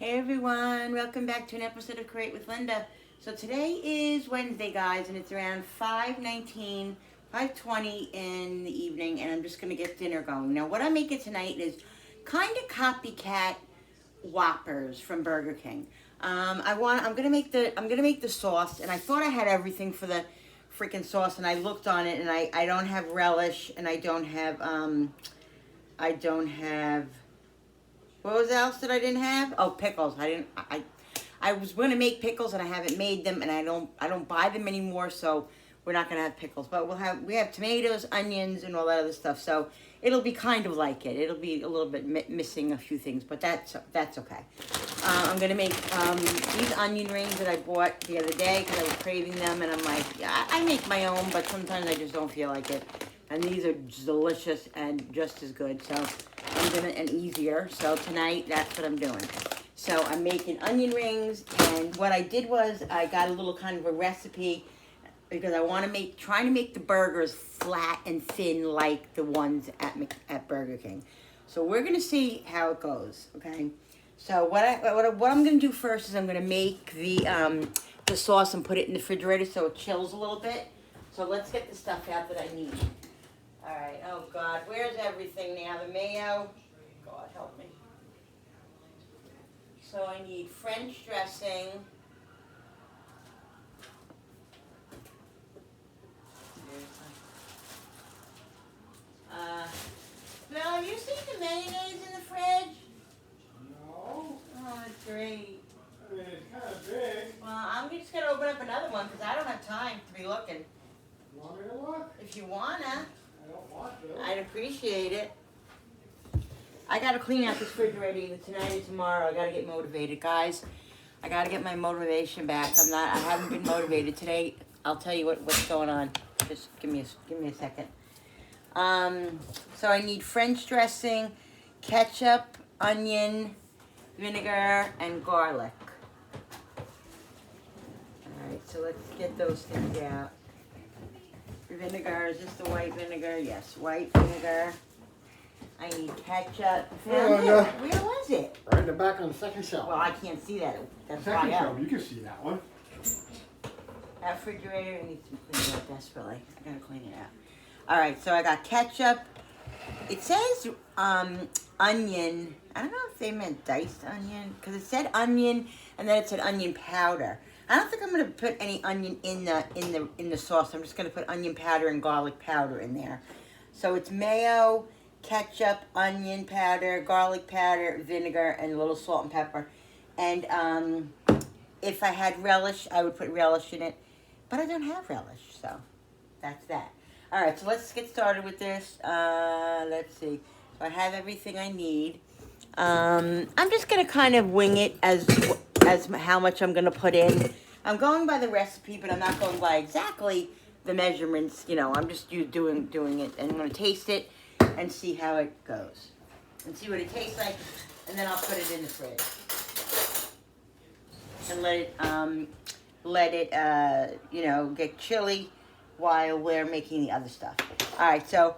Hey everyone, welcome back to an episode of Create with Linda. So today is Wednesday, guys, and it's around 5:19, 5:20 in the evening, and I'm just gonna get dinner going. Now, what I'm making tonight is kind of copycat Whoppers from Burger King. I'm gonna make the sauce, and I thought I had everything for the freaking sauce, and I looked on it, and I don't have relish, and I don't have. What was else that I didn't have? Oh, pickles. I was going to make pickles and I haven't made them, and I don't buy them anymore, so we're not going to have pickles. But we have tomatoes, onions, and all that other stuff. So it'll be kind of like it. It'll be a little bit missing a few things, but that's okay. I'm going to make these onion rings that I bought the other day because I was craving them, and I'm like, yeah, I make my own, but sometimes I just don't feel like it. And these are delicious and just as good. So I'm gonna, and easier. So tonight, that's what I'm doing. So I'm making onion rings, and what I did was I got a little kind of a recipe because I want to trying to make the burgers flat and thin like the ones at Burger King. So we're gonna see how it goes. Okay. So what I'm gonna do first is I'm gonna make the sauce and put it in the refrigerator so it chills a little bit. So let's get the stuff out that I need. All right, oh God, where's everything now? The mayo, God help me. So I need French dressing. Bill, have you seen the mayonnaise in the fridge? No. Oh, that's great. I mean, it's kind of big. Well, I'm just gonna open up another one because I don't have time to be looking. You want me to look? If you wanna, I don't want to. I'd appreciate it. I gotta clean out this refrigerator either tonight or tomorrow. I gotta get motivated, guys. I gotta get my motivation back. I haven't been motivated today. I'll tell you what's going on. Just give me a second. So I need French dressing, ketchup, onion, vinegar, and garlic. All right, so let's get those things out. Vinegar, is this the white vinegar? Yes, white vinegar. I need ketchup. Found it. Where was it? Right in the back on the second shelf. Well, I can't see that. That's Second high up. shelf, you can see that one. That refrigerator needs to be cleaned out desperately. I gotta clean it out. All right, so I got ketchup. It says onion. I don't know if they meant diced onion because it said onion and then it said onion powder. I don't think I'm gonna put any onion in the sauce. I'm just gonna put onion powder and garlic powder in there. So it's mayo, ketchup, onion powder, garlic powder, vinegar, and a little salt and pepper. And if I had relish, I would put relish in it, but I don't have relish, so that's that. All right, so let's get started with this. Let's see. So I have everything I need. I'm just gonna kind of wing it as how much I'm gonna put in. I'm going by the recipe, but I'm not going by exactly the measurements. You know, I'm just doing it, and I'm gonna taste it and see how it goes, and see what it tastes like, and then I'll put it in the fridge and let it you know, get chilly while we're making the other stuff. All right, so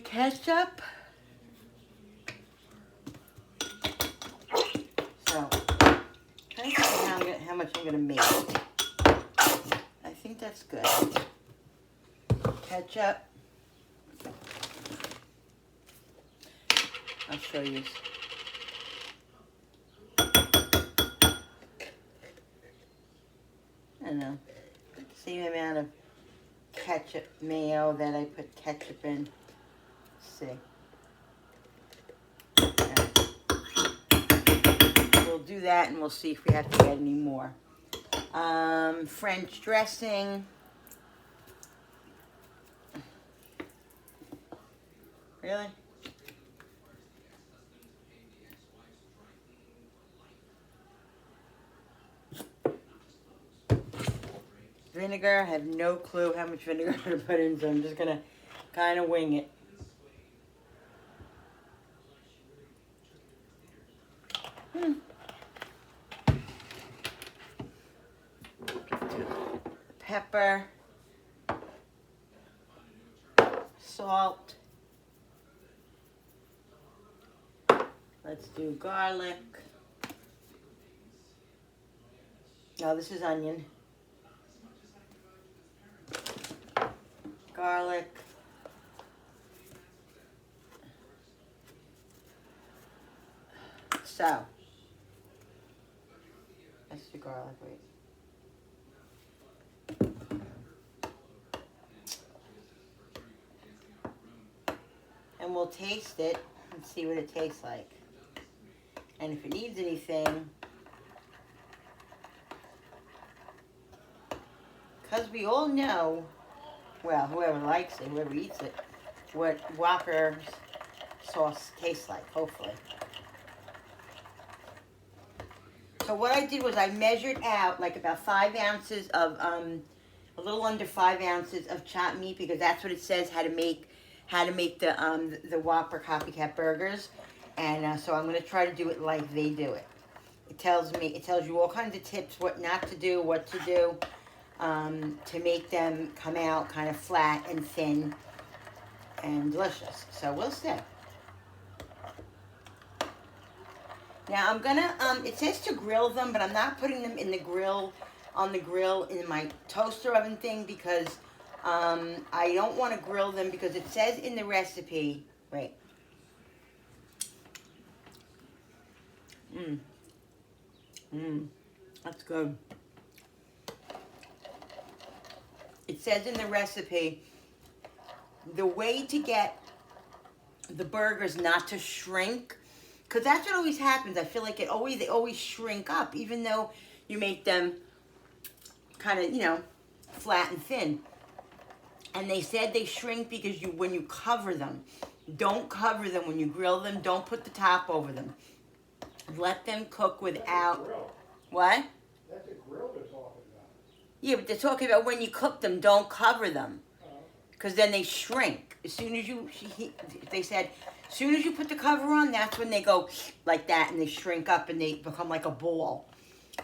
ketchup. So, trying to see how much I'm gonna make. I think that's good. Ketchup. I'll show you. I don't know. Same amount of ketchup, mayo that I put ketchup in. Let's see. We'll do that and we'll see if we have to add any more. French dressing. Really? Vinegar. I have no clue how much vinegar to put in, so I'm just gonna kind of wing it. Pepper, salt, Let's do garlic. No, this is onion. Garlic. So, let's do garlic, wait. And we'll taste it and see what it tastes like. And if it needs anything, because we all know, well, whoever likes it, whoever eats it, what Whopper sauce tastes like, hopefully. So what I did was I measured out like about 5 ounces of, a little under 5 ounces of chopped meat, because that's what it says how to make the Whopper Copycat burgers. And so I'm going to try to do it like they do it. It tells you all kinds of tips, what not to do, what to do, to make them come out kind of flat and thin and delicious. So we'll see. Now I'm gonna, it says to grill them, but I'm not putting them in the grill, on the grill in my toaster oven thing, because I don't want to grill them, because it says in the recipe, wait. That's good. It says in the recipe, the way to get the burgers not to shrink, because that's what always happens. I feel like they always shrink up, even though you make them kind of, you know, flat and thin. And they said they shrink because when you cover them, don't cover them when you grill them. Don't put the top over them. Let them cook without. What? That's a grill they're talking about. Yeah, but they're talking about when you cook them, don't cover them, because then they shrink. As soon as they said, as soon as you put the cover on, that's when they go like that and they shrink up and they become like a ball.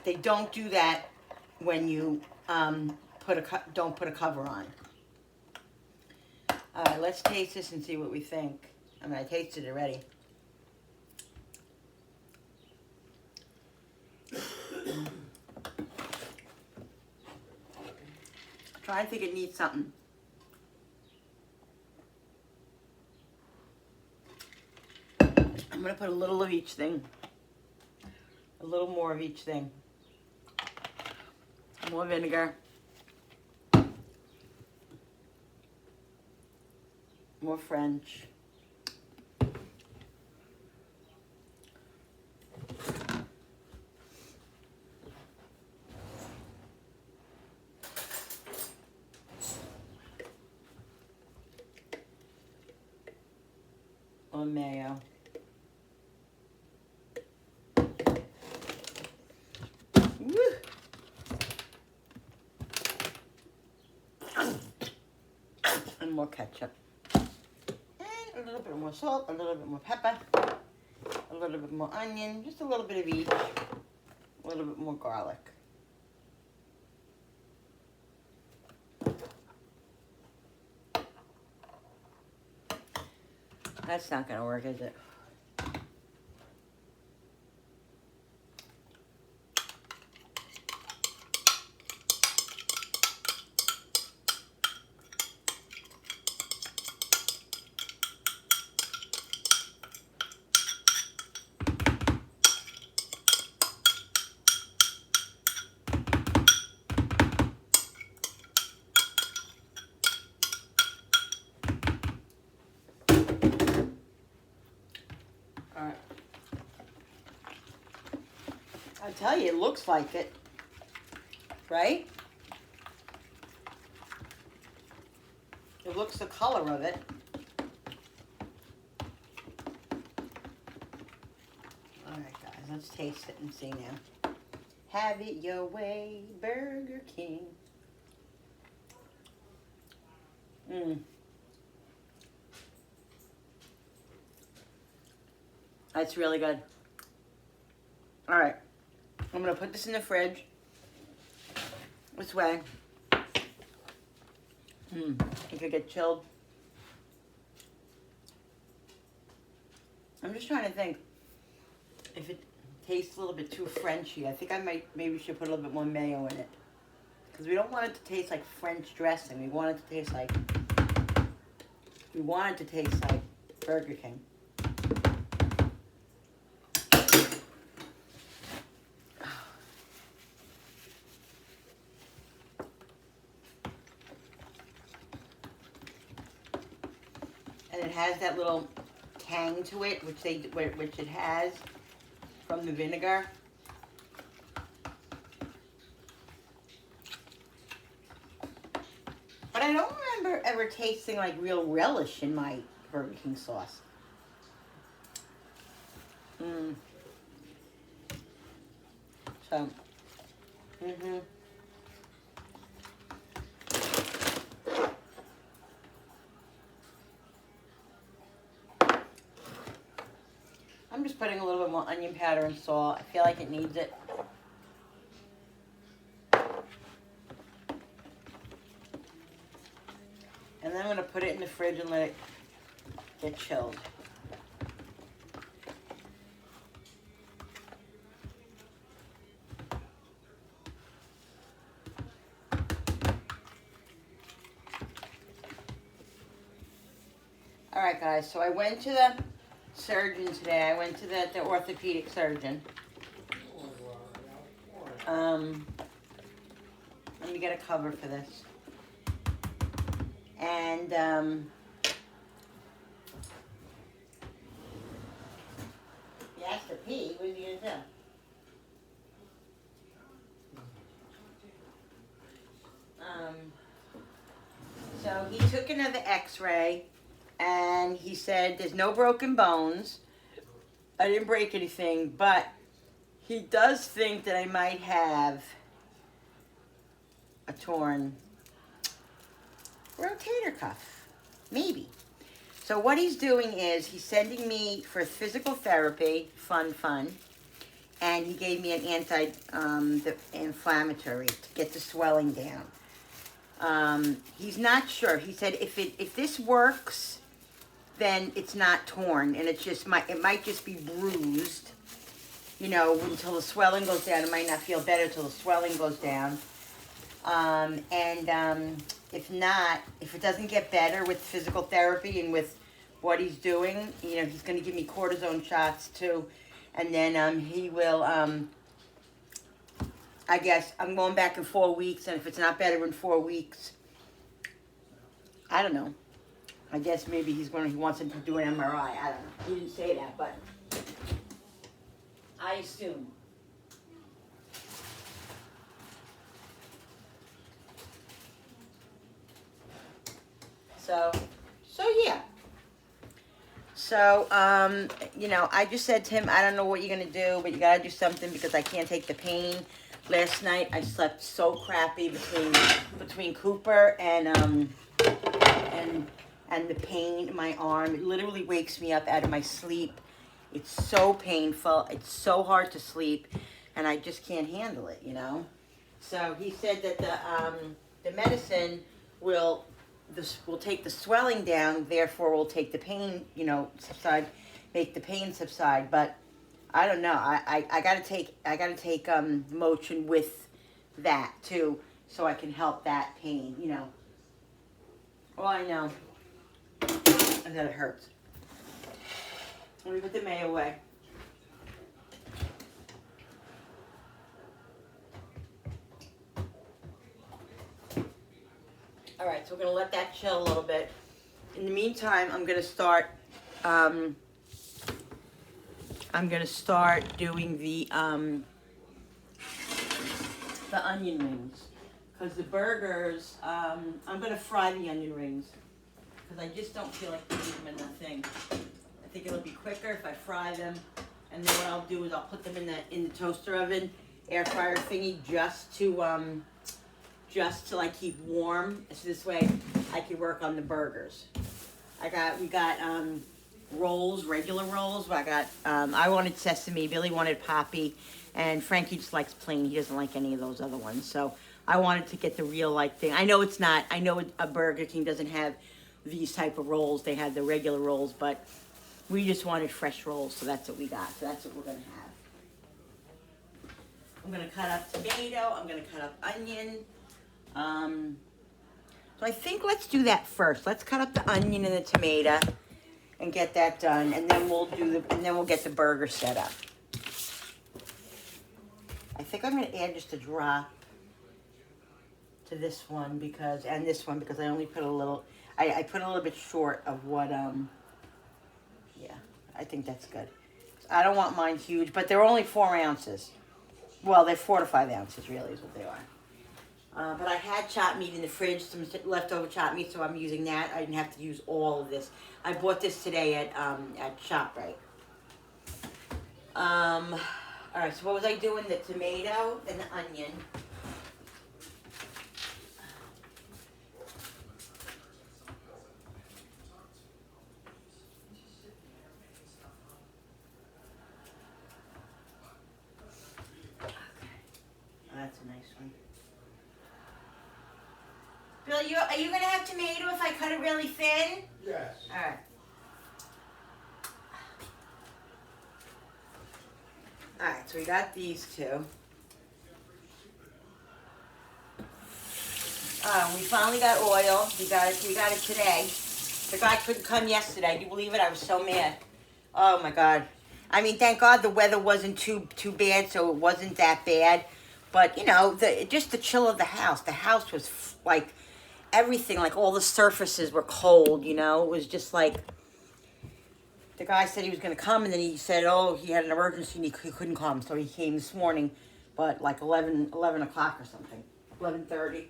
They don't do that when you don't put a cover on. All right, let's taste this and see what we think. I mean, I tasted it already. Try and think it needs something. I'm going to put a little of each thing. A little more of each thing. More vinegar. More French. Or mayo. Woo. And more ketchup. And a little bit more salt, a little bit more pepper, a little bit more onion, just a little bit of each, a little bit more garlic. That's not going to work, is it? Alright. I tell you, it looks like it. Right? It looks the color of it. Alright guys, let's taste it and see now. Have it your way, Burger King. That's really good. All right, I'm gonna put this in the fridge. This way. It could get chilled. I'm just trying to think. if it tastes a little bit too Frenchy, I think maybe should put a little bit more mayo in it. Because we don't want it to taste like French dressing. We want it to taste like Burger King. And it has that little tang to it, which it has from the vinegar. But I don't remember ever tasting like real relish in my Burger King sauce. So, I'm just putting a little bit more onion powder and salt. I feel like it needs it. And then I'm going to put it in the fridge and let it get chilled. Alright guys, so I went to the surgeon today. I went to the orthopedic surgeon. Let me get a cover for this. And he asked to pee. What are you gonna do? So he took another X-ray, and he said there's no broken bones. I didn't break anything, but he does think that I might have a torn rotator cuff, maybe. So what he's doing is he's sending me for physical therapy, fun, and he gave me an anti-inflammatory to get the swelling down. He's not sure. He said if this works, then it's not torn, and it might just be bruised, you know, until the swelling goes down. It might not feel better until the swelling goes down. If not, if it doesn't get better with physical therapy and with what he's doing, you know, he's going to give me cortisone shots too, and then he will. I guess I'm going back in 4 weeks, and if it's not better in 4 weeks, I don't know. I guess maybe he wants him to do an MRI. I don't know. He didn't say that, but I assume. So yeah. So, you know, I just said to him, I don't know what you're going to do, but you got to do something because I can't take the pain. Last night I slept so crappy between Cooper and the pain in my arm. It literally wakes me up out of my sleep. It's so painful. It's so hard to sleep, and I just can't handle it, you know. So he said that the medicine will take the swelling down, therefore will take the pain, you know, subside, make the pain subside. But I don't know. I gotta take Motrin with that too, so I can help that pain, you know. All I know is that it hurts. Let me put the mayo away. All right, so we're gonna let that chill a little bit. In the meantime, I'm gonna start doing the onion rings, because the burgers, I'm gonna fry the onion rings, because I just don't feel like putting them in the thing. I think it'll be quicker if I fry them, and then what I'll do is I'll put them in the toaster oven, air fryer thingy, just to like keep warm, so this way I can work on the burgers. We got rolls, regular rolls. I wanted sesame, Billy wanted poppy, and Frankie just likes plain. He doesn't like any of those other ones. So I wanted to get the real like thing. I know a Burger King doesn't have these type of rolls. They have the regular rolls, but We just wanted fresh rolls, so that's what we got. So that's what we're gonna have. I'm gonna cut up tomato. I'm gonna cut up onion. So I think let's do that first. Let's cut up the onion and the tomato and get that done, and then we'll get the burger set up. I think I'm gonna add just a drop to this one because I only put a little. I put a little bit short of what. Yeah, I think that's good. I don't want mine huge, but they're only 4 ounces. Well, they're 4 to 5 ounces, really, is what they are. But I had chopped meat in the fridge, some leftover chopped meat, so I'm using that. I didn't have to use all of this. I bought this today at ShopRite. All right, so what was I doing? The tomato and the onion. That's a nice one. Bill, are you gonna have tomato if I cut it really thin? Yes. All right. All right, so we got these two. We finally got oil. We got it today. The guy couldn't come yesterday. Do you believe it? I was so mad. Oh my God. I mean, thank God the weather wasn't too bad, so it wasn't that bad. But you know, just the chill of the house. The house was like everything, like all the surfaces were cold. You know, it was just like the guy said he was going to come, and then he said, oh, he had an emergency and he couldn't come, so he came this morning, but like 11 o'clock or something, 11:30.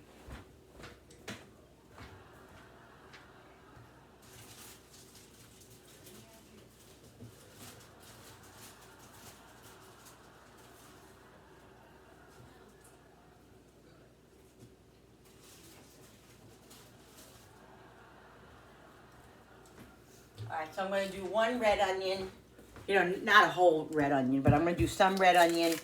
All right, so I'm going to do 1 red onion. You know, not a whole red onion, but I'm going to do some red onion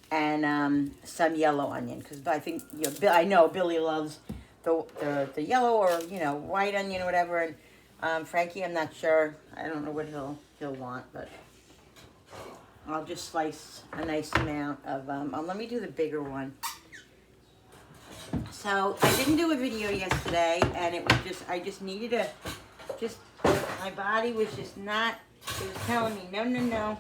and some yellow onion because I think I know Billy loves the yellow or white onion or whatever. And Frankie, I'm not sure. I don't know what he'll want, but I'll just slice a nice amount of. Let me do the bigger one. So I didn't do a video yesterday, and it was I just needed to my body was just not, it was telling me, no,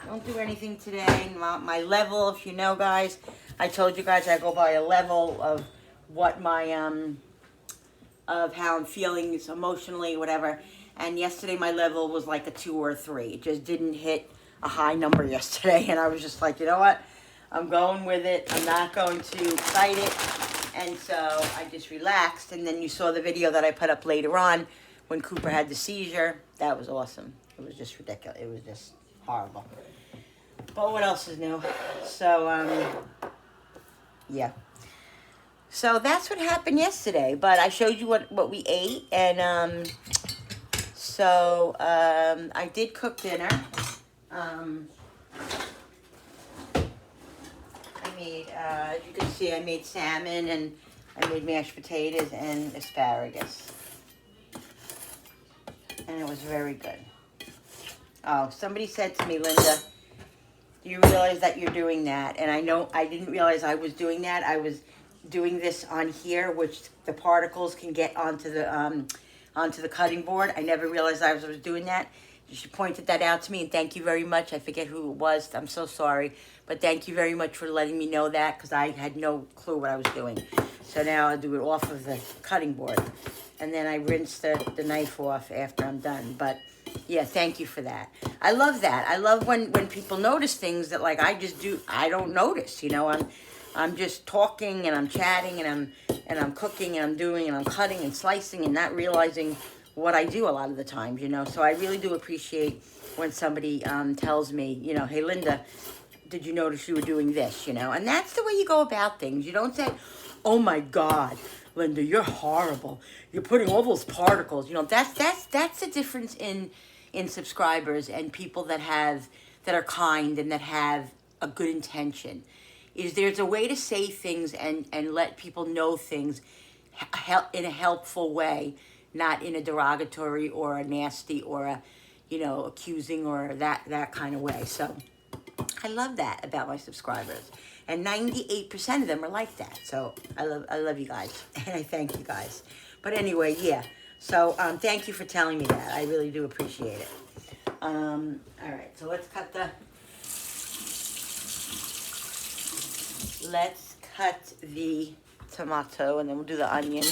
don't do anything today. My level, if you know, guys, I told you guys I go by a level of what my, of how I'm feeling emotionally, whatever. And yesterday my level was like a 2 or a 3. It just didn't hit a high number yesterday. And I was just like, you know what? I'm going with it. I'm not going to fight it. And so I just relaxed. And then you saw the video that I put up later on when Cooper had the seizure. That was awesome. It was just ridiculous. It was just horrible. But what else is new? So, yeah. So that's what happened yesterday. But I showed you what we ate. And so I did cook dinner. I made, as you can see, I made salmon and I made mashed potatoes and asparagus. And it was very good. Oh, somebody said to me, Linda, do you realize that you're doing that? And I know I didn't realize I was doing that. I was doing this on here, which the particles can get onto the cutting board. I never realized I was doing that. She pointed that out to me, and thank you very much. I forget who it was. I'm so sorry. But thank you very much for letting me know that, because I had no clue what I was doing. So now I'll do it off of the cutting board. And then I rinse the knife off after I'm done. But yeah, thank you for that. I love that. I love when people notice things that like I don't notice. I'm just talking and I'm chatting and I'm cooking and I'm doing and I'm cutting and slicing and not realizing what I do a lot of the times, So I really do appreciate when somebody tells me, hey, Linda, did you notice you were doing this, And that's the way you go about things. You don't say, oh, my God, Linda, you're horrible. You're putting all those particles. That's the difference in subscribers and people that are kind and that have a good intention. Is there's a way to say things and let people know things in a helpful way, not in a derogatory or a nasty or a, you know, accusing or that kind of way. So I love that about my subscribers. And 98% of them are like that. So I love you guys. And I thank you guys. But anyway, yeah. So thank you for telling me that. I really do appreciate it. All right, so let's cut the tomato, and then we'll do the onion.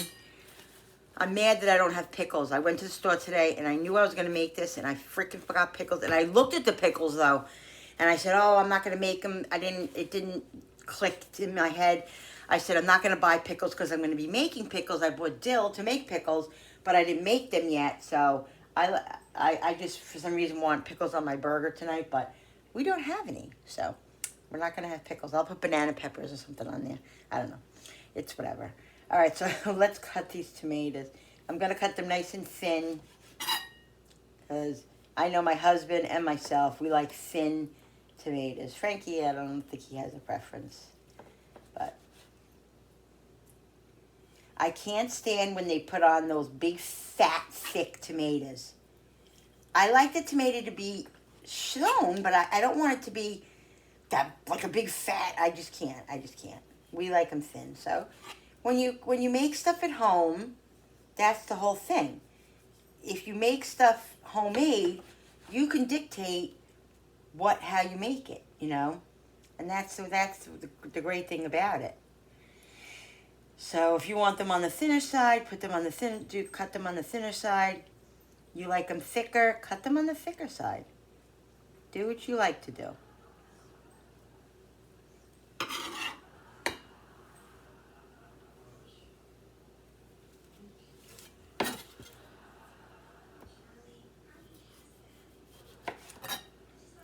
I'm mad that I don't have pickles. I went to the store today, and I knew I was going to make this, and I freaking forgot pickles. And I looked at the pickles, though, and I said, oh, I'm not going to make them. It didn't click in my head. I said, I'm not going to buy pickles because I'm going to be making pickles. I bought dill to make pickles, but I didn't make them yet. So I just, for some reason, want pickles on my burger tonight, but we don't have any. So we're not going to have pickles. I'll put banana peppers or something on there. I don't know. It's whatever. All right, so let's cut these tomatoes. I'm going to cut them nice and thin because I know my husband and myself, we like thin tomatoes. Frankie, I don't think he has a preference. But I can't stand when they put on those big, fat, thick tomatoes. I like the tomato to be shown, but I don't want it to be that like a big fat. I just can't. We like them thin. So when you make stuff at home, that's the whole thing. If you make stuff homemade, you can dictate how you make it, you know, and that's the great thing about it. So if you want them on the thinner side, cut them on the thinner side. You like them thicker, cut them on the thicker side. Do what you like to do.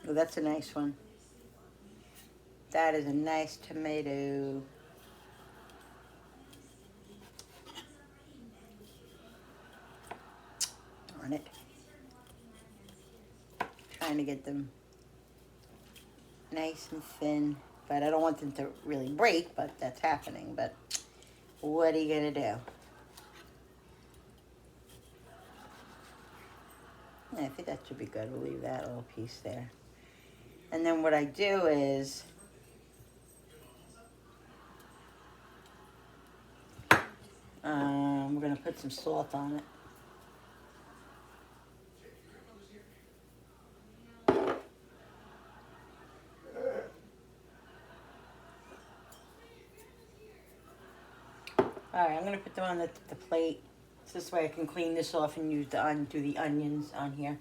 Oh, that's a nice one. That is a nice tomato. Darn it. Trying to get them nice and thin, but I don't want them to really break, but that's happening. But what are you gonna do? Yeah, I think that should be good. We'll leave that little piece there. And then what I do is we're gonna put some salt on it. All right, I'm gonna put them on the plate. So this way I can clean this off and do the onions on here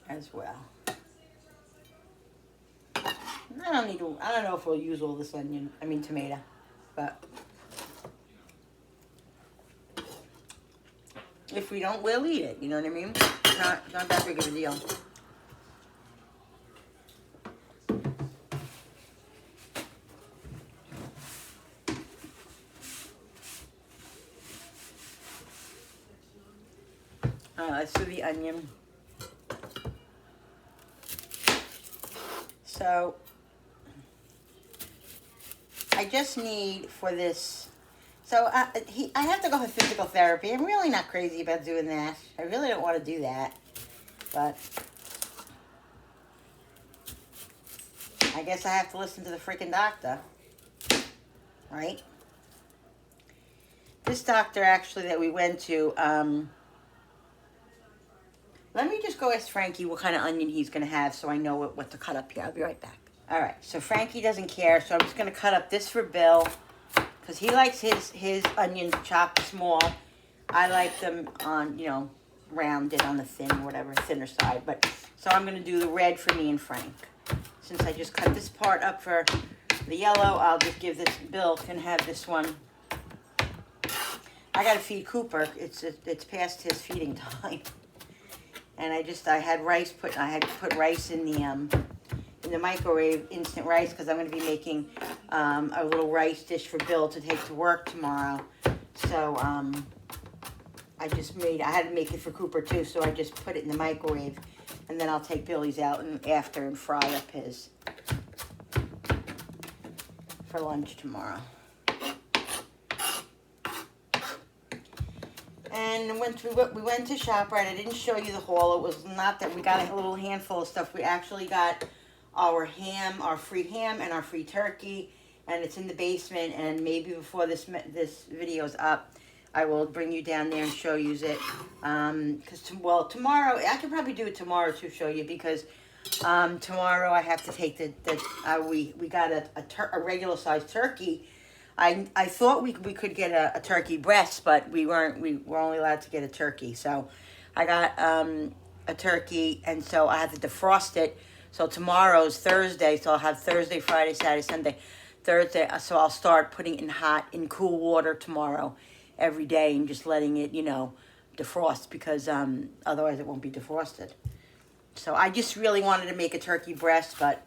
as well. I don't know if we'll use all this tomato, but if we don't, we'll eat it. You know what I mean? It's not that big of a deal. Let's do the onion. So I just need for this. So I have to go for physical therapy. I'm really not crazy about doing that. I really don't want to do that, but I guess I have to listen to the freaking doctor, right? This doctor actually that we went to. Let me just go ask Frankie what kind of onion he's going to have so I know what to cut up here. I'll be right back. All right, so Frankie doesn't care, so I'm just going to cut up this for Bill because he likes his onions chopped small. I like them on, rounded on the thinner side. But so I'm going to do the red for me and Frank. Since I just cut this part up for the yellow, I'll just give this, Bill can have this one. I got to feed Cooper. It's past his feeding time. And I had put rice in the microwave, instant rice, because I'm going to be making a little rice dish for Bill to take to work tomorrow. So I had to make it for Cooper too, so I just put it in the microwave, and then I'll take Billy's out after and fry up his for lunch tomorrow. And we went to ShopRite. I didn't show you the haul. It was not that we got a little handful of stuff. We actually got our ham, our free ham, and our free turkey, and it's in the basement. And maybe before this video is up, I will bring you down there and show you it. Because tomorrow I could probably do it tomorrow to show you, because tomorrow I have to take we got a regular sized turkey. I thought we could get a turkey breast, but we were only allowed to get a turkey. So I got a turkey, and so I had to defrost it. So tomorrow's Thursday, so I'll have Thursday, Friday, Saturday, Sunday, Thursday. So I'll start putting it in cool water tomorrow every day, and just letting it, defrost, because otherwise it won't be defrosted. So I just really wanted to make a turkey breast, but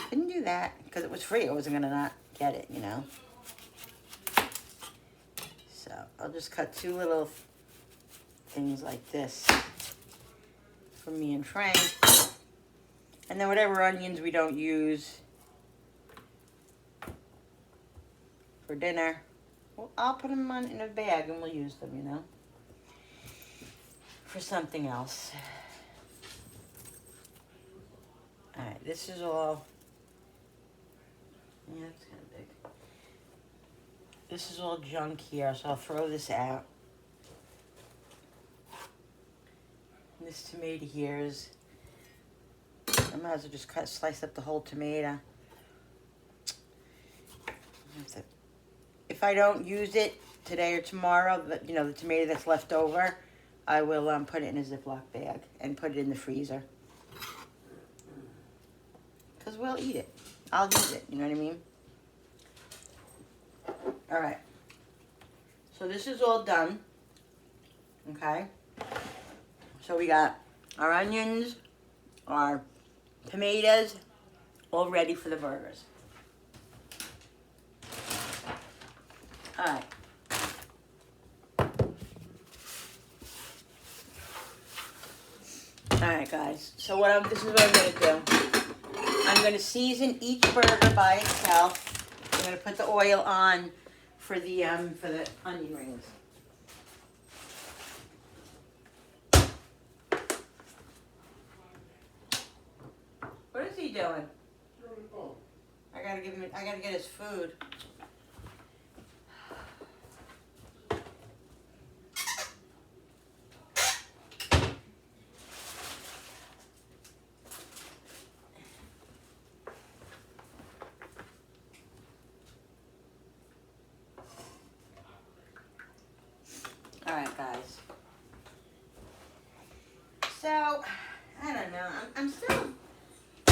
didn't do that because it was free. I wasn't gonna not get it, So I'll just cut 2 little things like this for me and Frank. And then whatever onions we don't use for dinner, well, I'll put them in a bag and we'll use them, for something else. All right, this is all, yeah, it's kind of big. This is all junk here, so I'll throw this out. And this tomato here is, I might as well just slice up the whole tomato. If I don't use it today or tomorrow, the tomato that's left over, I will put it in a Ziploc bag and put it in the freezer. Because we'll eat it. I'll use it, you know what I mean? All right. So this is all done. Okay? So we got our onions, our tomatoes, all ready for the burgers. All right. All right, guys. So this is what I'm gonna do. I'm gonna season each burger by itself. I'm gonna put the oil on for the onion rings. What is he doing? I gotta get his food. All right, guys. So, I don't know. I'm still.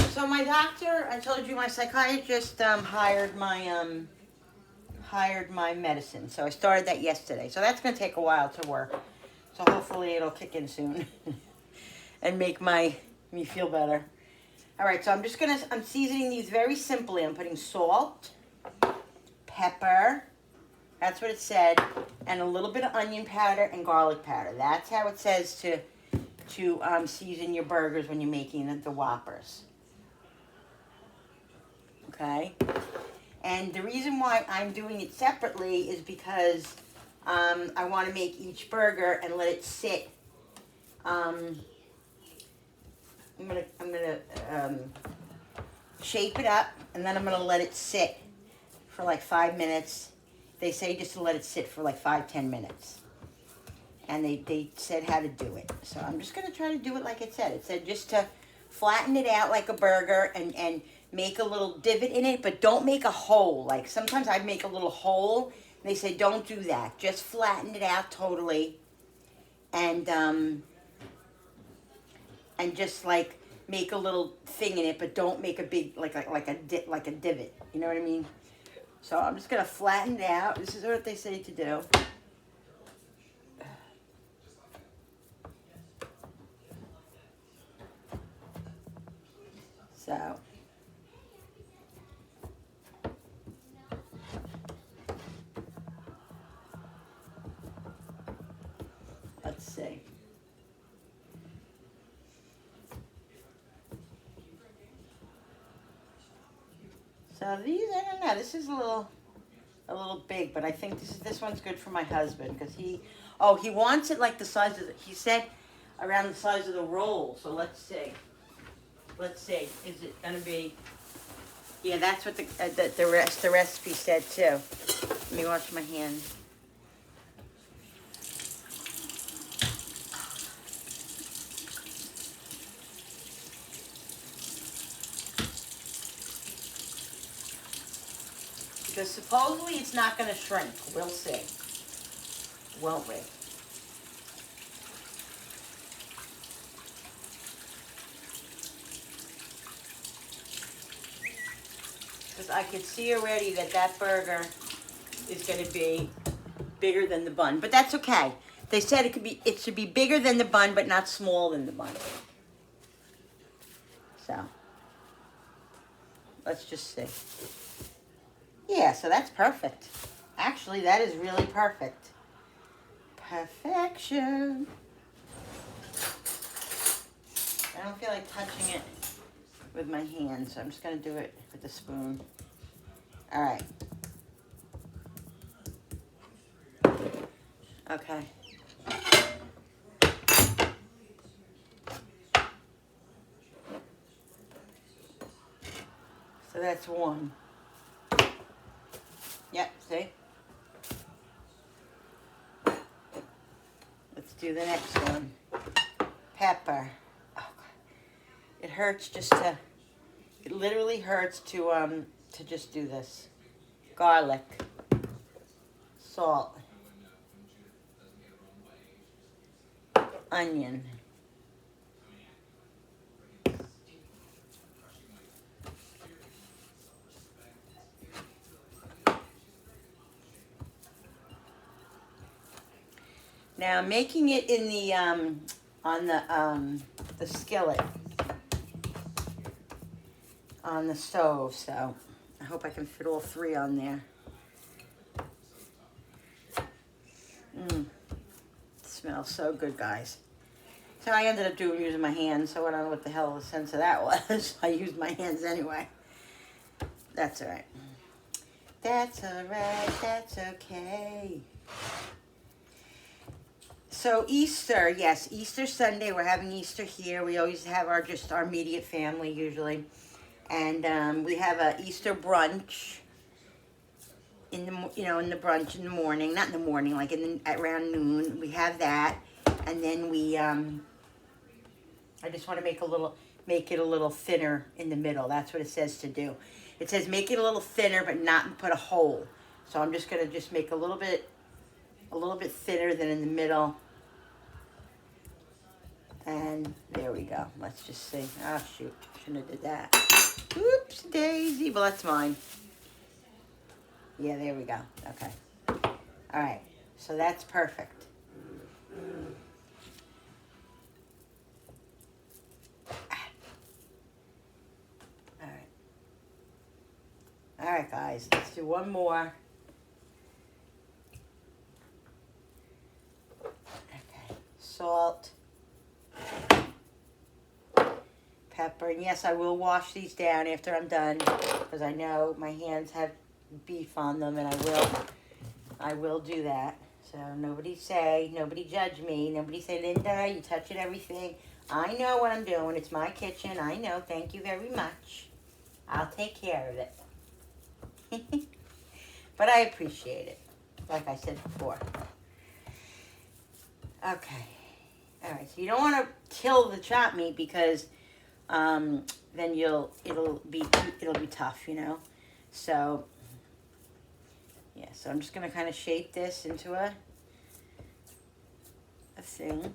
So my doctor, I told you, my psychiatrist hired my medicine. So I started that yesterday. So that's gonna take a while to work. So hopefully it'll kick in soon and make me feel better. All right. So I'm seasoning these very simply. I'm putting salt, pepper. That's what it said, and a little bit of onion powder and garlic powder. That's how it says to season your burgers when you're making the Whoppers. Okay? And the reason why I'm doing it separately is because I want to make each burger and let it sit. I'm gonna shape it up, and then I'm gonna let it sit for like 5 minutes. They say just to let it sit for like 5-10 minutes. And they said how to do it. So I'm just going to try to do it like it said. It said just to flatten it out like a burger and make a little divot in it, but don't make a hole. Like sometimes I make a little hole. And they say don't do that. Just flatten it out totally. And just like make a little thing in it, but don't make a big like a divot. You know what I mean? So I'm just gonna flatten it out. This is what they say to do. So let's see. So these, I don't know. This is a little big, but I think this one's good for my husband because he Oh, he wants it like the size of he said around the size of the roll. So let's see. Let's see. Is it gonna be? Yeah, that's what the recipe said too. Let me wash my hands. Because supposedly it's not going to shrink. We'll see. Won't we? Because I could see already that that burger is going to be bigger than the bun. But that's okay. They said it should be bigger than the bun, but not smaller than the bun. So, let's just see. Yeah, so that's perfect. Actually, that is really perfect. Perfection. I don't feel like touching it with my hands, so I'm just going to do it with a spoon. All right. Okay. So that's one. Yep, see? Let's do the next one. Pepper. Oh, God. It hurts just to, it literally hurts to just do this. Garlic. Salt. Onion. Now making it in the on the skillet on the stove, so I hope I can fit all three on there. Smells so good, guys. So I ended up using my hands, so I don't know what the hell the sense of that was. I used my hands anyway. That's all right. That's all right. That's okay. So Easter, yes, Easter Sunday. We're having Easter here. We always have our immediate family usually, and we have a Easter brunch in the in the brunch in the morning, not in the morning, like around noon. We have that, and then we I just want to make it a little thinner in the middle. That's what it says to do. It says make it a little thinner, but not put a hole. So I'm just gonna make a little bit thinner than in the middle. And there we go. Let's just see. Oh shoot, shouldn't have did that. Oops, daisy. Well, that's mine. Yeah, there we go. Okay. All right. So that's perfect. All right. All right, guys. Let's do one more. Okay. Salt. Pepper. And yes, I will wash these down after I'm done, because I know my hands have beef on them, and I will do that. So nobody judge me. Nobody say, Linda, you touching everything. I know what I'm doing. It's my kitchen. I know. Thank you very much. I'll take care of it. But I appreciate it, like I said before. Okay. All right. So you don't want to kill the chopped meat, because then it'll be tough, you know. So yeah, so I'm just gonna kind of shape this into a thing,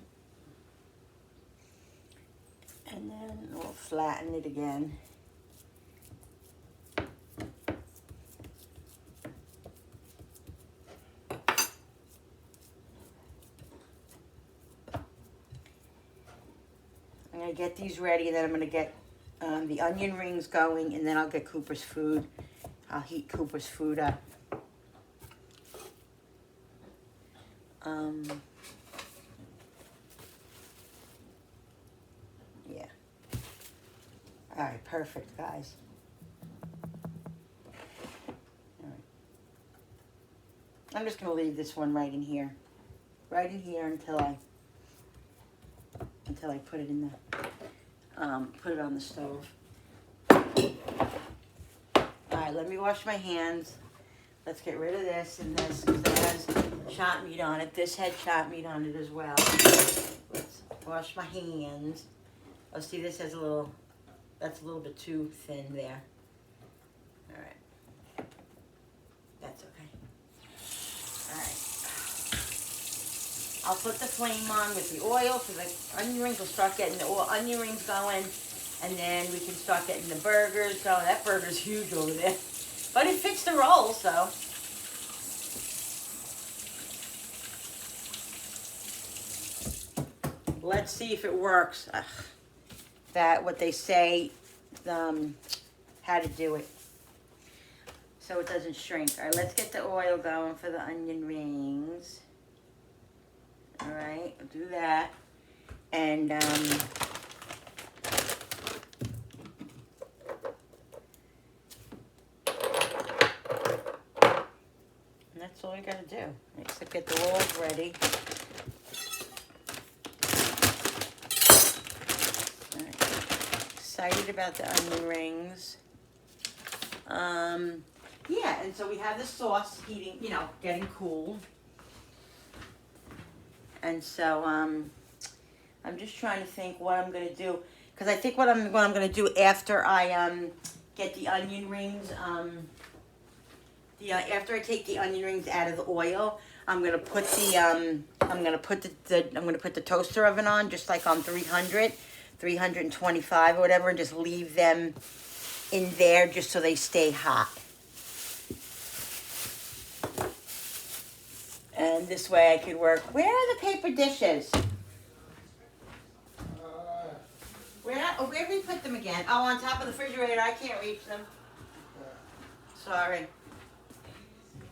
and then we'll flatten it again. I'm gonna get these ready, and then I'm gonna get the onion rings going, and then I'll get Cooper's food. I'll heat Cooper's food up. Yeah. All right, perfect, guys. All right. I'm just gonna leave this one right in here. right in here until I put it in the, put it on the stove. Alright, let me wash my hands. Let's get rid of this and this, because it has shot meat on it. This had shot meat on it as well. Let's wash my hands. Oh, see, this has a little, that's a little bit too thin there. Alright. That's okay. Alright. I'll put the flame on with the oil so the onion rings will start getting the onion rings going, and then we can start getting the burgers going. That burger's huge over there, but it fits the roll, so. Let's see if it works. Ugh. That what they say, how to do it, so it doesn't shrink. All right, let's get the oil going for the onion rings. All right, I'll do that. And that's all you gotta do. Except get the rolls ready. All right. Excited about the onion rings. Yeah, and so we have the sauce heating, you know, getting cool. And so I'm just trying to think what I'm gonna do, because I think what I'm gonna do after I get the onion rings, after I take the onion rings out of the oil, I'm gonna put the toaster oven on, just like on 325 or whatever, and just leave them in there just so they stay hot. And this way I could work. Where are the paper dishes? Where did we put them again? Oh, on top of the refrigerator. I can't reach them. Sorry.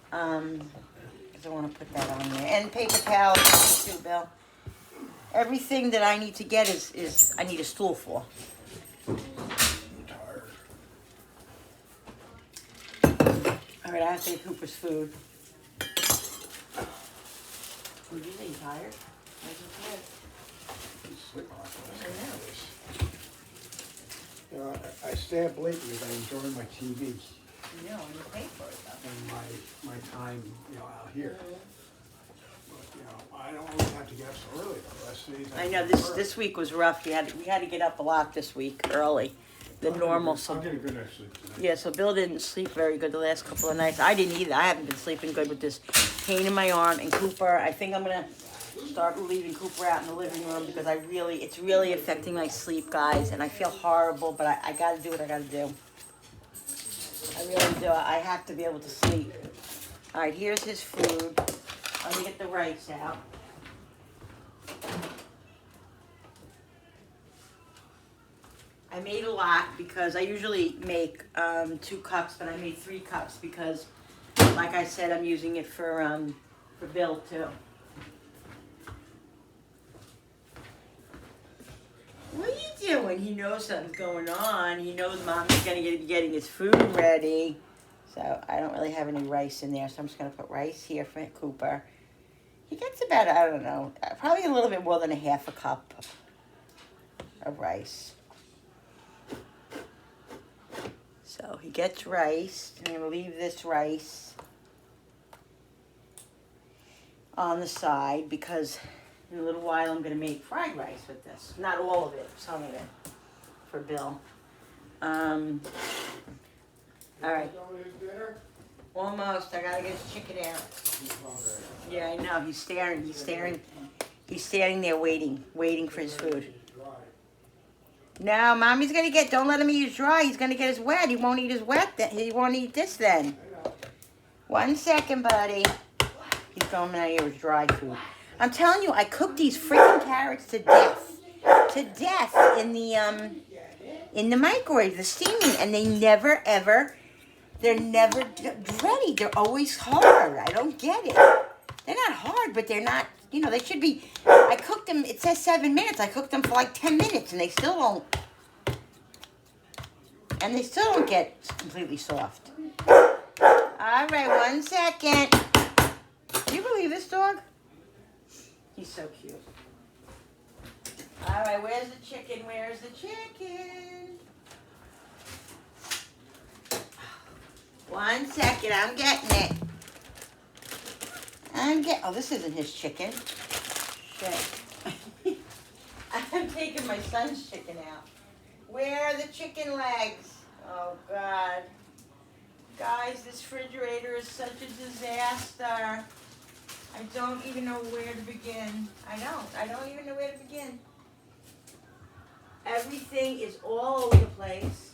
Because I want to put that on there. And paper towels too, Bill. Everything that I need to get is I need a stool for. All right, I have to get Cooper's food. Would you say you're tired? Why is he tired? Sleep on I know. You know, I stay up late because I enjoy my TV You know, you pay for it though. and my time, you know, out here. Mm-hmm. But, you know, I don't always have to get up so early though. Rest days I know this week was rough. We had to get up a lot this week early, the normal. I'm So getting good night's sleep tonight. yeah, so Bill didn't sleep very good the last couple of nights. I didn't either. I haven't been sleeping good with this pain in my arm. And Cooper, I think I'm gonna start leaving Cooper out in the living room because it's really affecting my sleep, guys. And I feel horrible, but I gotta do what I gotta do. I really do. I have to be able to sleep. All right, here's his food. Let me get the rice out. I made a lot because I usually make 2 cups, but I made 3 cups because, like I said, I'm using it for Bill too. What are you doing? He knows something's going on. He knows Mommy's gonna be getting his food ready. So I don't really have any rice in there, so I'm just gonna put rice here for Cooper. He gets about, I don't know, probably a little bit more than a half a cup of rice. So he gets rice. I'm going to leave this rice on the side because in a little while I'm going to make fried rice with this. Not all of it, some of it for Bill. All right. Almost. I got to get his chicken out. Yeah, I know. He's staring. He's standing there waiting for his food. No, Mommy's gonna get, don't let him eat his dry. He's gonna get his wet. He won't eat his wet. He won't eat this then. 1 second, buddy. He's going out here with dry food. I'm telling you, I cooked these freaking carrots to death. To death in the microwave, the steaming, and they never ever, they're never ready. They're always hard. I don't get it. They're not hard, but they're not, you know, they should be. I cooked them, it says 7 minutes. I cooked them for like 10 minutes and they still don't. And they still don't get completely soft. All right, 1 second. Do you believe this dog? He's so cute. All right, where's the chicken? Where's the chicken? 1 second, I'm getting it. Oh, this isn't his chicken. Shit. I'm taking my son's chicken out. Where are the chicken legs? Oh, God. Guys, this refrigerator is such a disaster. I don't even know where to begin. I don't even know where to begin. Everything is all over the place.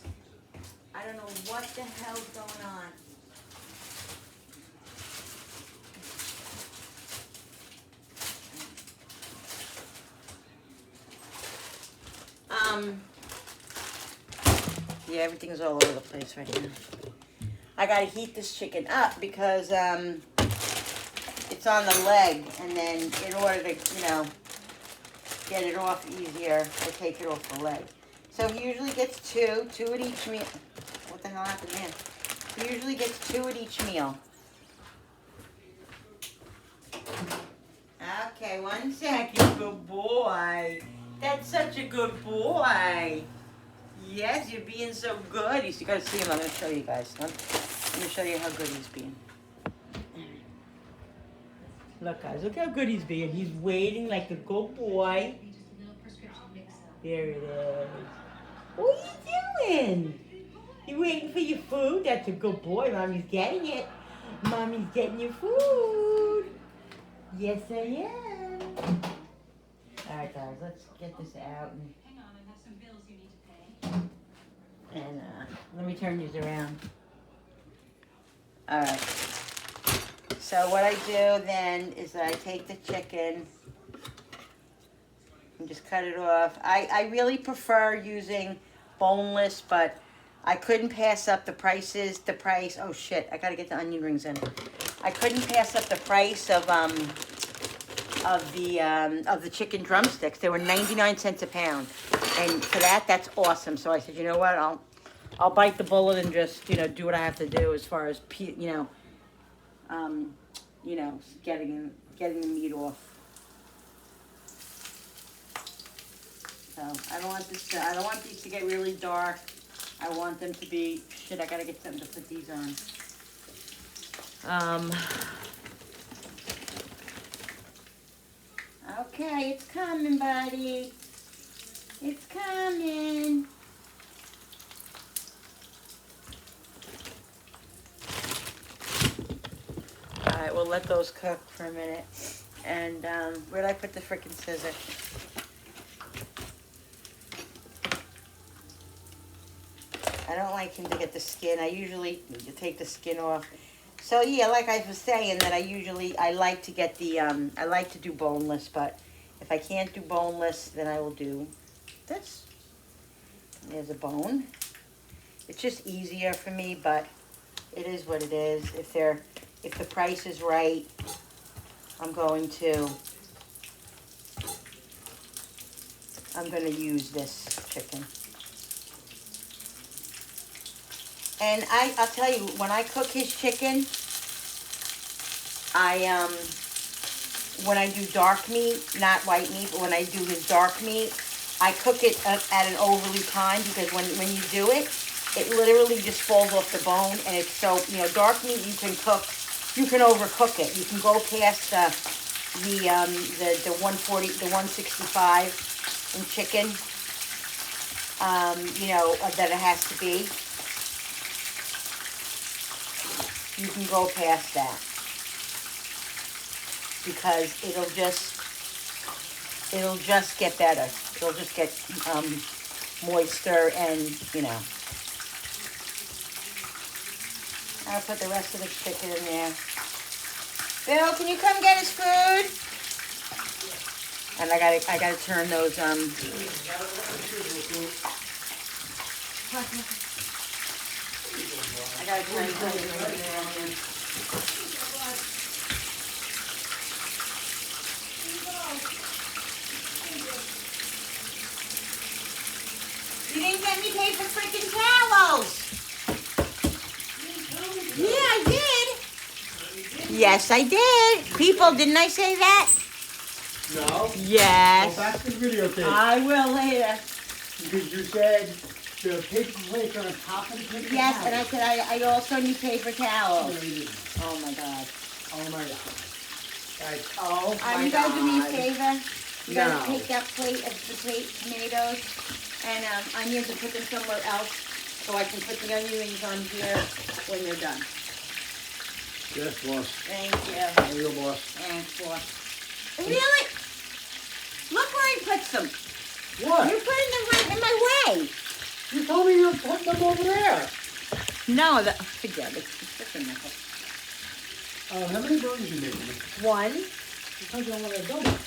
I don't know what the hell's going on. Yeah, everything's all over the place right now. I gotta heat this chicken up because it's on the leg, and then in order to, get it off easier, I take it off the leg. So he usually gets two at each meal. What the hell happened there? He usually gets 2 at each meal. Okay, 1 second, good boy. That's such a good boy. Yes, you're being so good. You gotta see him. I'm gonna show you guys. I'm gonna show you how good he's being. Look, guys, look how good he's being. He's waiting like a good boy. There it is. What are you doing? You waiting for your food? That's a good boy. Mommy's getting it. Mommy's getting your food. Yes, I am. All right, guys, let's get this out. Hang on, I have some bills you need to pay. And let me turn these around. All right. So what I do then is that I take the chicken and just cut it off. I really prefer using boneless, but I couldn't pass up the price. Oh shit! I gotta get the onion rings in. I couldn't pass up the price of the chicken drumsticks. They were 99 cents a pound, and for that, that's awesome. So I said, you know what? I'll bite the bullet and just do what I have to do as far as getting the meat off. So I don't want these to get really dark. I want them to be, shit, I gotta get something to put these on. Okay, it's coming, buddy. It's coming. All right, we'll let those cook for a minute. And where'd I put the frickin' scissor? I don't like him to get the skin. I usually take the skin off. So yeah, like I was saying, that I like to get the, I like to do boneless, but if I can't do boneless, then I will do this. There's a bone. It's just easier for me, but it is what it is. If the price is right, I'm going to use this chicken. And I'll tell you, when I cook his chicken, when I do dark meat, not white meat, but when I do his dark meat, I cook it at an overly time, because when you do it, it literally just falls off the bone, and it's so, dark meat you can cook, you can overcook it. You can go past the 140, the 165 in chicken, that it has to be. You can go past that, because it'll just get better. It'll just get moister, and I'll put the rest of the chicken in there. Bill, can you come get his food? And I gotta turn those I gotta turn those. You didn't get me paper freaking towels. Yeah, I did. Yes, I did. People, didn't I say that? No? Yes. Well, back to the videotape. I will later. Because you said the paper plates are on top of the paper Yes, towels. and I said I also need paper No, towels. you didn't. Oh my god. Oh my god. Like, oh my You guys god. do me a favor. You guys No. take that plate of tomatoes and onions and put them somewhere else so I can put the onion rings on here when they're done. Yes, boss. Thank you. There you go, boss. Thanks, boss. Really? Look where he puts them. What? You're putting them right in my way. You told me you were putting them over there. No, forget it. It's freaking nickel. How many burgers you making? One. Because you don't want to double.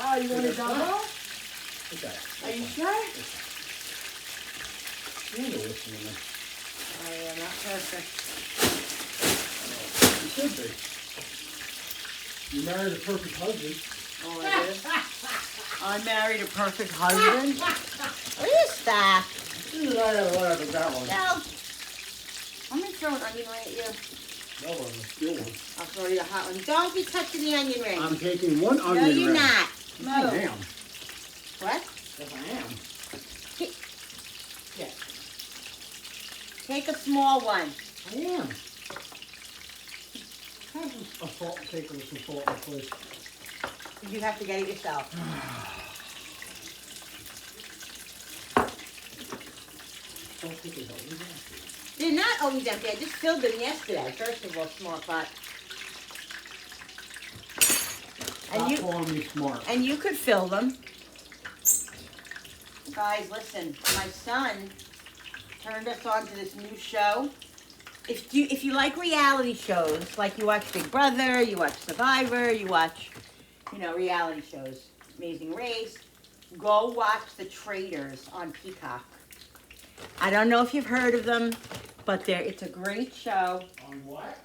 Oh, you want a double? Okay. Are you sure? You ain't listening. Oh, yeah, not perfect. You should be. You married a perfect husband. Oh, it is? I married a perfect husband? What is that? Whatever, that one. No. I'm going to throw an onion ring at you. No one, steal one. I'll throw you a hot one. Don't be touching the onion ring. I'm taking one onion No, ring. you're not. Yes, I Move. am. What? Yes, I am. Yeah. Take a small one. I am. Have a salt and pepper with some salt, please. You have to get it yourself. Salt and pepper, though. You got it. They're not always empty. I just filled them yesterday. First of all, smart pot. Stop calling me smart. And you could fill them. Guys, listen. My son turned us on to this new show. If you like reality shows, like you watch Big Brother, you watch Survivor, you watch, reality shows, Amazing Race, go watch The Traitors on Peacock. I don't know if you've heard of them, but it's a great show. On what?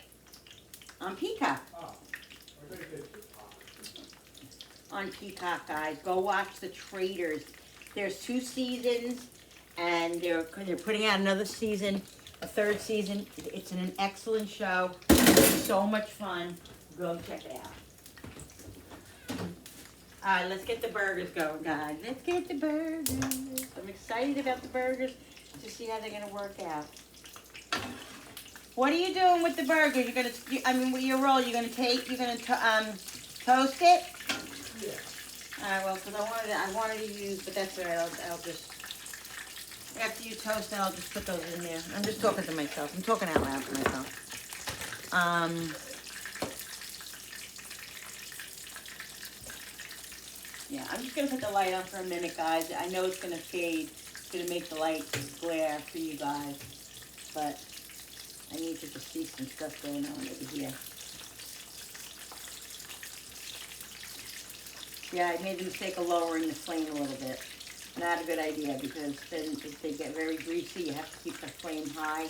On Peacock. Oh. On Peacock, guys. Go watch The Traitors. There's 2 seasons, and they're putting out another season, a 3rd season. It's an excellent show. It's so much fun. Go check it out. All right, let's get the burgers going, guys. Let's get the burgers. I'm excited about the burgers to see how they're gonna work out. What are you doing with the burger? With your roll, you're gonna toast it? Yeah. All right, well, because I wanted to use, but that's all right. I'll just, after you toast it, I'll just put those in there. I'm just talking to myself. I'm talking out loud to myself. Yeah, I'm just gonna put the light on for a minute, guys. I know it's gonna fade. It's gonna make the light glare for you guys, but I need to just see some stuff going on over here. Yeah, I made the mistake of lowering the flame a little bit. Not a good idea, because then if they get very greasy, you have to keep the flame high.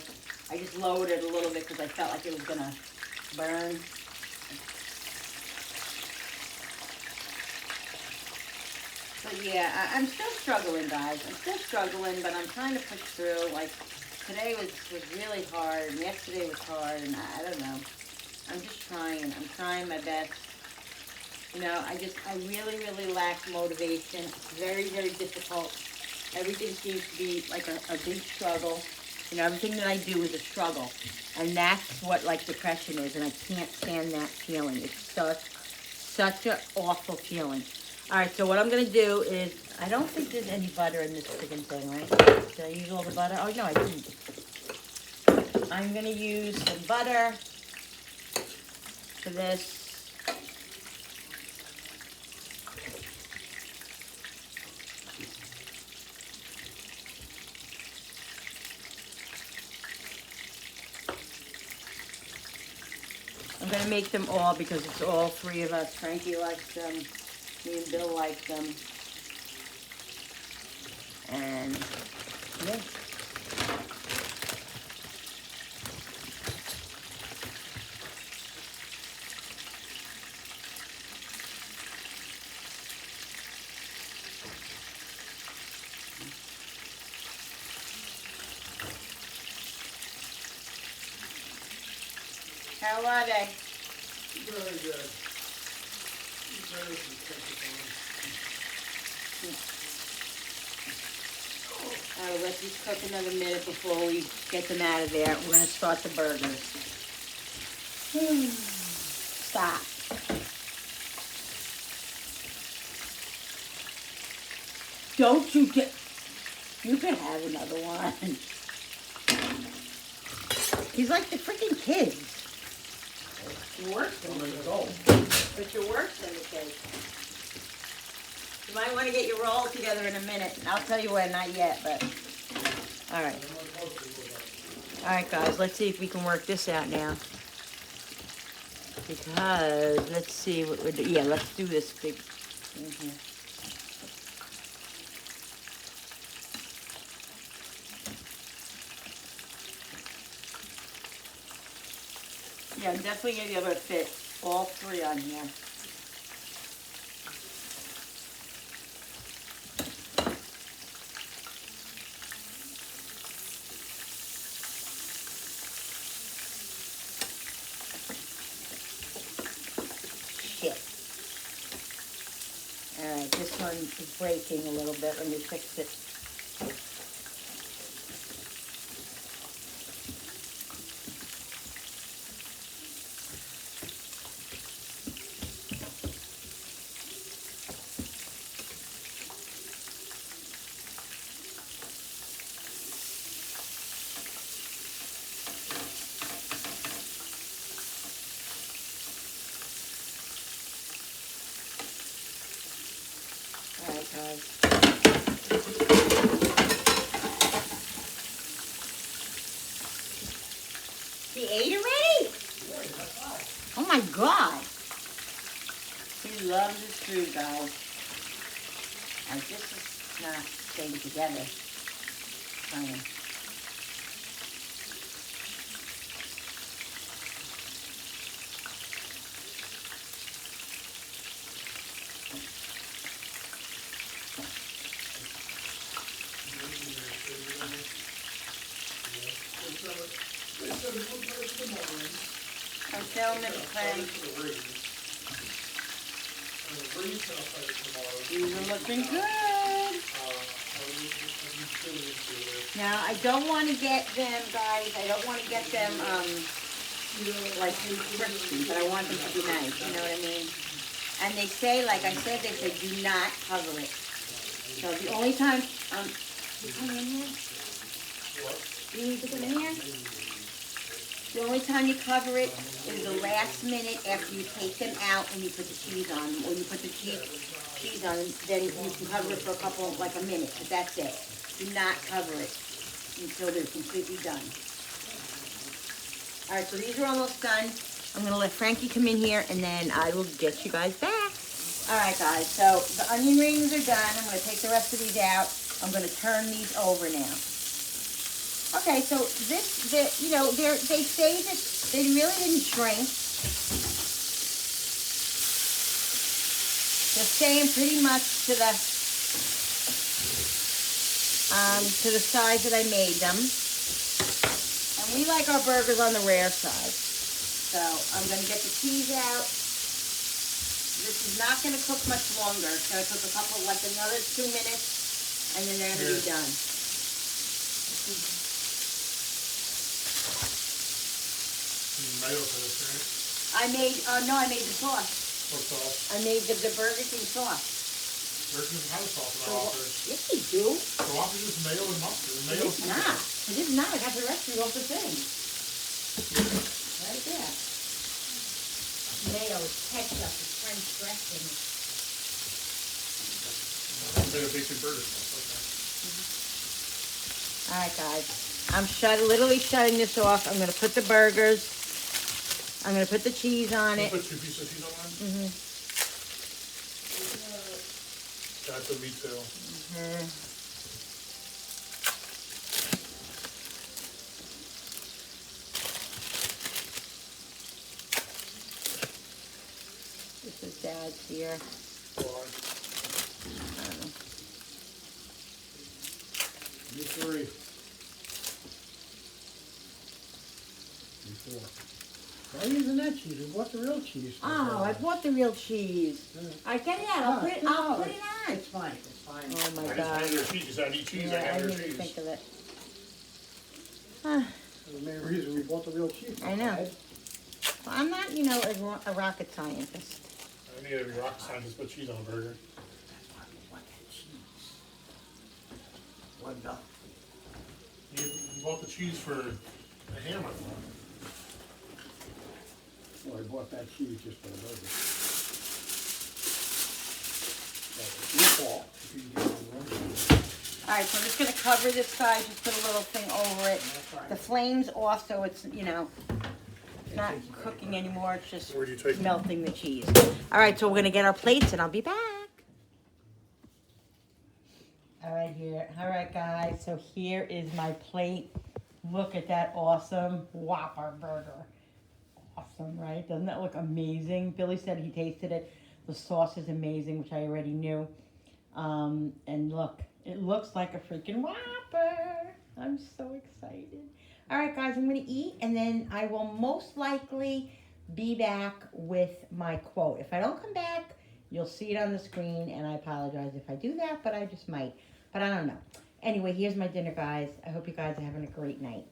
I just lowered it a little bit because I felt like it was gonna burn. But yeah, I'm still struggling, guys. I'm still struggling, but I'm trying to push through. Like, today was really hard, and yesterday was hard, and I don't know. I'm just trying. I'm trying my best. I really, really lack motivation. It's very, very difficult. Everything seems to be like a big struggle. Everything that I do is a struggle. And that's what, depression is, and I can't stand that feeling. It's such an awful feeling. All right, so what I'm going to do is, I don't think there's any butter in this freaking thing, right? Did I use all the butter? Oh, no, I didn't. I'm going to use some butter for this. I'm going to make them all because it's all 3 of us. Frankie likes them. Me and Bill like them. And, yeah. How are they? Very good. Alright, let these cook another minute before we get them out of there. We're gonna start the burgers. Stop. Don't you get... You can have another one. He's like the freaking kids. Worse than the kids. But you're worse than the kids. You might want to get your roll together in a minute. And I'll tell you when, not yet, but... Alright. Alright, guys, let's see if we can work this out now. Because, let's see what we're doing. Yeah, let's do this big thing here. Yeah, I'm definitely going to be able to fit all three on here. Shit. Alright, this one is breaking a little bit. Let me fix it. Alright, guys. He ate already? Oh my god. He loves his food, guys. And this is not staying together. Fine. I'm filming the plan. These are looking good. Now, I don't want to get them, guys, I don't want to get them, like too crispy, but I want them to be nice, you know what I mean? And they say, like I said, they say do not cover it. So the only time, you come in here? Do you need to come in here? The only time you cover it is the last minute after you take them out and you put the cheese on them, or you put the cheese on them, then you can cover it for a couple, like a minute, but that's it. Do not cover it until they're completely done. Alright, so these are almost done. I'm going to let Frankie come in here and then I will get you guys back. Alright guys, so the onion rings are done. I'm going to take the rest of these out. I'm going to turn these over now. Okay, so you know, they say that they really didn't shrink. They're staying pretty much to the size that I made them. And we like our burgers on the rare side. So I'm going to get the cheese out. This is not going to cook much longer. It's going to cook a couple, like another 2 minutes, and then they're going to be done. Mayo for this, right? I made the sauce. What sauce? I made the Burger King sauce. Burger King has sauce in their offers. Yes, they do. The offers is mayo and mustard. It is not. It is not. I got the recipe off the thing. Right there. Mayo, ketchup, French dressing. They're a basic burger sauce, okay. All right, guys. I'm literally shutting this off. I'm going to put the burgers. I'm going to put the cheese on it. Put 2 pieces of cheese on mine? That's a me too. This is Dad's here. Me 3. Me 4. Why are you using that cheese? We bought the real cheese. Oh, I bought the real cheese. I get it out. I'll put it on. It's fine, it's fine. Oh my I just god. had their cheese. You said I need cheese. I Yeah, I have their didn't even cheese. think of it. That's the main reason we bought the real cheese. I know. Well, I'm not, a rocket scientist. I need every rocket scientist put cheese on a burger. That's why we want that cheese. What the? You bought the cheese for the ham, I thought. Well, I bought that cheese just for the burger. Your fault. If you get it Alright, so I'm just gonna cover this guy, just put a little thing over it. wrong. The flame's off, so it's, not cooking anymore, it's just Where'd you take it? melting the cheese. Alright, so we're gonna get our plates and I'll be back. Alright guys, so here is my plate. Look at that awesome Whopper burger. Awesome, right? Doesn't that look amazing? Billy said he tasted it. The sauce is amazing, which I already knew. And look, it looks like a freaking Whopper. I'm so excited. All right, guys, I'm going to eat, and then I will most likely be back with my quote. If I don't come back, you'll see it on the screen, and I apologize if I do that, but I just might. But I don't know. Anyway, here's my dinner, guys. I hope you guys are having a great night.